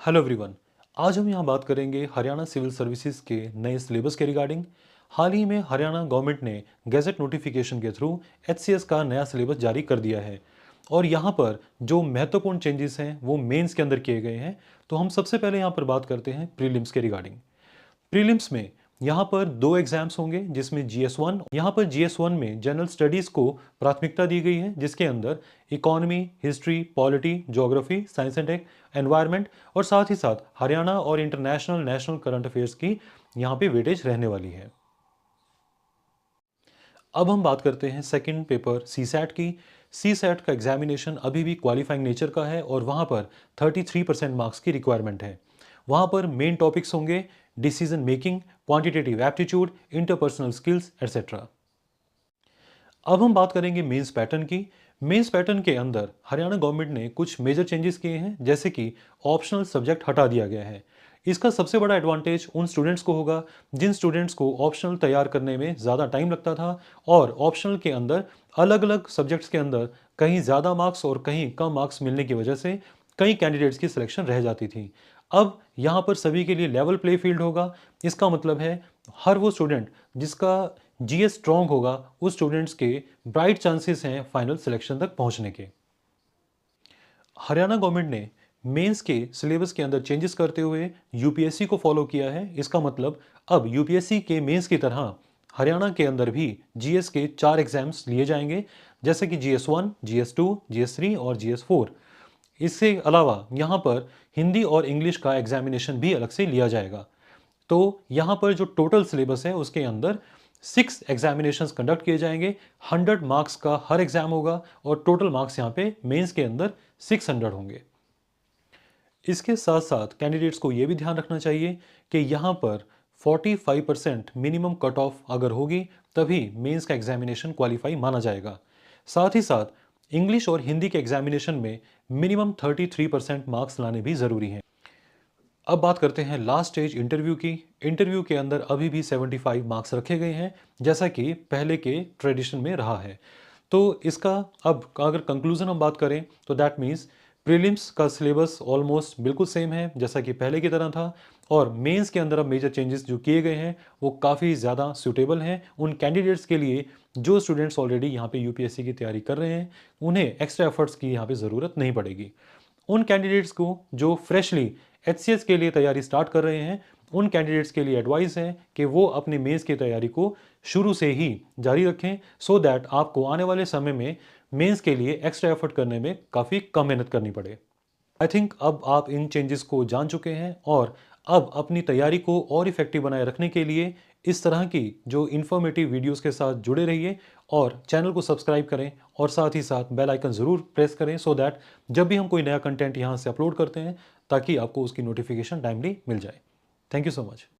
Hello everyone. आज हम यहाँ बात करेंगे हरियाणा सिविल सर्विसेज के नए सिलेबस के रिगार्डिंग। हाल ही में हरियाणा गवर्नमेंट ने गैजेट नोटिफिकेशन के थ्रू एचसीएस का नया सिलेबस जारी कर दिया है और यहाँ पर जो महत्वपूर्ण चेंजेस हैं वो मेंस के अंदर किए गए हैं। तो हम सबसे पहले यहाँ पर बात करते हैं प्रीलिम्स के रिगार्डिंग। प्रीलिम्स में यहाँ पर दो एग्जाम्स होंगे जिसमें जीएस 1, यहाँ पर जीएस 1 में जनरल स्टडीज़ को प्राथमिकता दी गई है जिसके अंदर economy, history, polity, geography, science and tech, environment और साथ ही साथ हरियाणा और इंटरनेशनल नेशनल करंट अफेयर्स की यहाँ पे वेटेज रहने वाली है। अब हम बात करते हैं सेकंड पेपर सीसैट की। सीसैट का एग्जामिनेशन अभी भी क्वालिफाइंग नेचर का है और वहाँ पर 33% मार्क्स की रिक्वायरमेंट है। वहाँ पर मेन टॉपिक्स होंगे decision making, quantitative aptitude, interpersonal skills etcetera. अब हम बात करेंगे मेंस पैटर्न की। मेंस पैटर्न के अंदर हरियाणा गवर्नमेंट ने कुछ मेजर चेंजेस किए हैं, जैसे कि ऑप्शनल सब्जेक्ट हटा दिया गया है। इसका सबसे बड़ा एडवांटेज उन स्टूडेंट्स को होगा जिन स्टूडेंट्स को ऑप्शनल तैयार करने में ज़्यादा टाइम लगता था और ऑप्शनल के अंदर अलग अलग सब्जेक्ट्स के अंदर कहीं ज़्यादा मार्क्स और कहीं कम मार्क्स मिलने की वजह से कई कैंडिडेट्स की सिलेक्शन रह जाती थी। अब यहाँ पर सभी के लिए लेवल प्ले फील्ड होगा। इसका मतलब है हर वो स्टूडेंट जिसका जीएस स्ट्रॉन्ग होगा उस स्टूडेंट्स के ब्राइट चांसेस हैं फाइनल सिलेक्शन तक पहुंचने के। हरियाणा गवर्नमेंट ने मेंस के सिलेबस के अंदर चेंजेस करते हुए यूपीएससी को फॉलो किया है। इसका मतलब अब यूपीएससी के मेंस की तरह हरियाणा के अंदर भी जीएस के 4 एग्जाम्स लिए जाएंगे, जैसे कि जीएस 1, जीएस 2, जीएस 3 और जीएस 4। इसके अलावा यहाँ पर हिंदी और इंग्लिश का एग्जामिनेशन भी अलग से लिया जाएगा। तो यहाँ पर जो टोटल सिलेबस है उसके अंदर 6 एग्जामिनेशंस कंडक्ट किए जाएंगे। 100 मार्क्स का हर एग्जाम होगा और टोटल मार्क्स यहाँ पे मेंस के अंदर 600 होंगे। इसके साथ साथ कैंडिडेट्स को ये भी ध्यान रखना चाहिए कि यहाँ पर 45% मिनिमम कट ऑफ अगर होगी तभी मेंस का एग्जामिनेशन क्वालिफाई माना जाएगा। साथ ही साथ इंग्लिश और हिंदी के एग्जामिनेशन में मिनिमम 33% मार्क्स लाने भी ज़रूरी हैं। अब बात करते हैं लास्ट स्टेज इंटरव्यू की। इंटरव्यू के अंदर अभी भी 75 मार्क्स रखे गए हैं, जैसा कि पहले के ट्रेडिशन में रहा है। तो इसका अब अगर कंक्लूजन हम बात करें तो दैट मीन्स प्रीलिम्स का सिलेबस ऑलमोस्ट बिल्कुल सेम है जैसा कि पहले की तरह था और मेंस के अंदर अब मेजर चेंजेस जो किए गए हैं वो काफ़ी ज़्यादा सूटेबल हैं उन कैंडिडेट्स के लिए जो स्टूडेंट्स ऑलरेडी यहाँ पे यूपीएससी की तैयारी कर रहे हैं। उन्हें एक्स्ट्रा एफर्ट्स की यहाँ पे ज़रूरत नहीं पड़ेगी। उन कैंडिडेट्स को जो फ्रेशली एचसीएस के लिए तैयारी स्टार्ट कर रहे हैं उन कैंडिडेट्स के लिए एडवाइस है कि वो अपने मेंस की तैयारी को शुरू से ही जारी रखें सो दैट आपको आने वाले समय में मेंस के लिए एक्स्ट्रा एफर्ट करने में काफ़ी कम मेहनत करनी पड़े। आई थिंक अब आप इन चेंजेस को जान चुके हैं और अब अपनी तैयारी को और इफेक्टिव बनाए रखने के लिए इस तरह की जो इन्फॉर्मेटिव वीडियोस के साथ जुड़े रहिए और चैनल को सब्सक्राइब करें और साथ ही साथ बेल आइकन ज़रूर प्रेस करें सो दैट जब भी हम कोई नया कंटेंट यहाँ से अपलोड करते हैं ताकि आपको उसकी नोटिफिकेशन टाइमली मिल जाए। Thank you so much.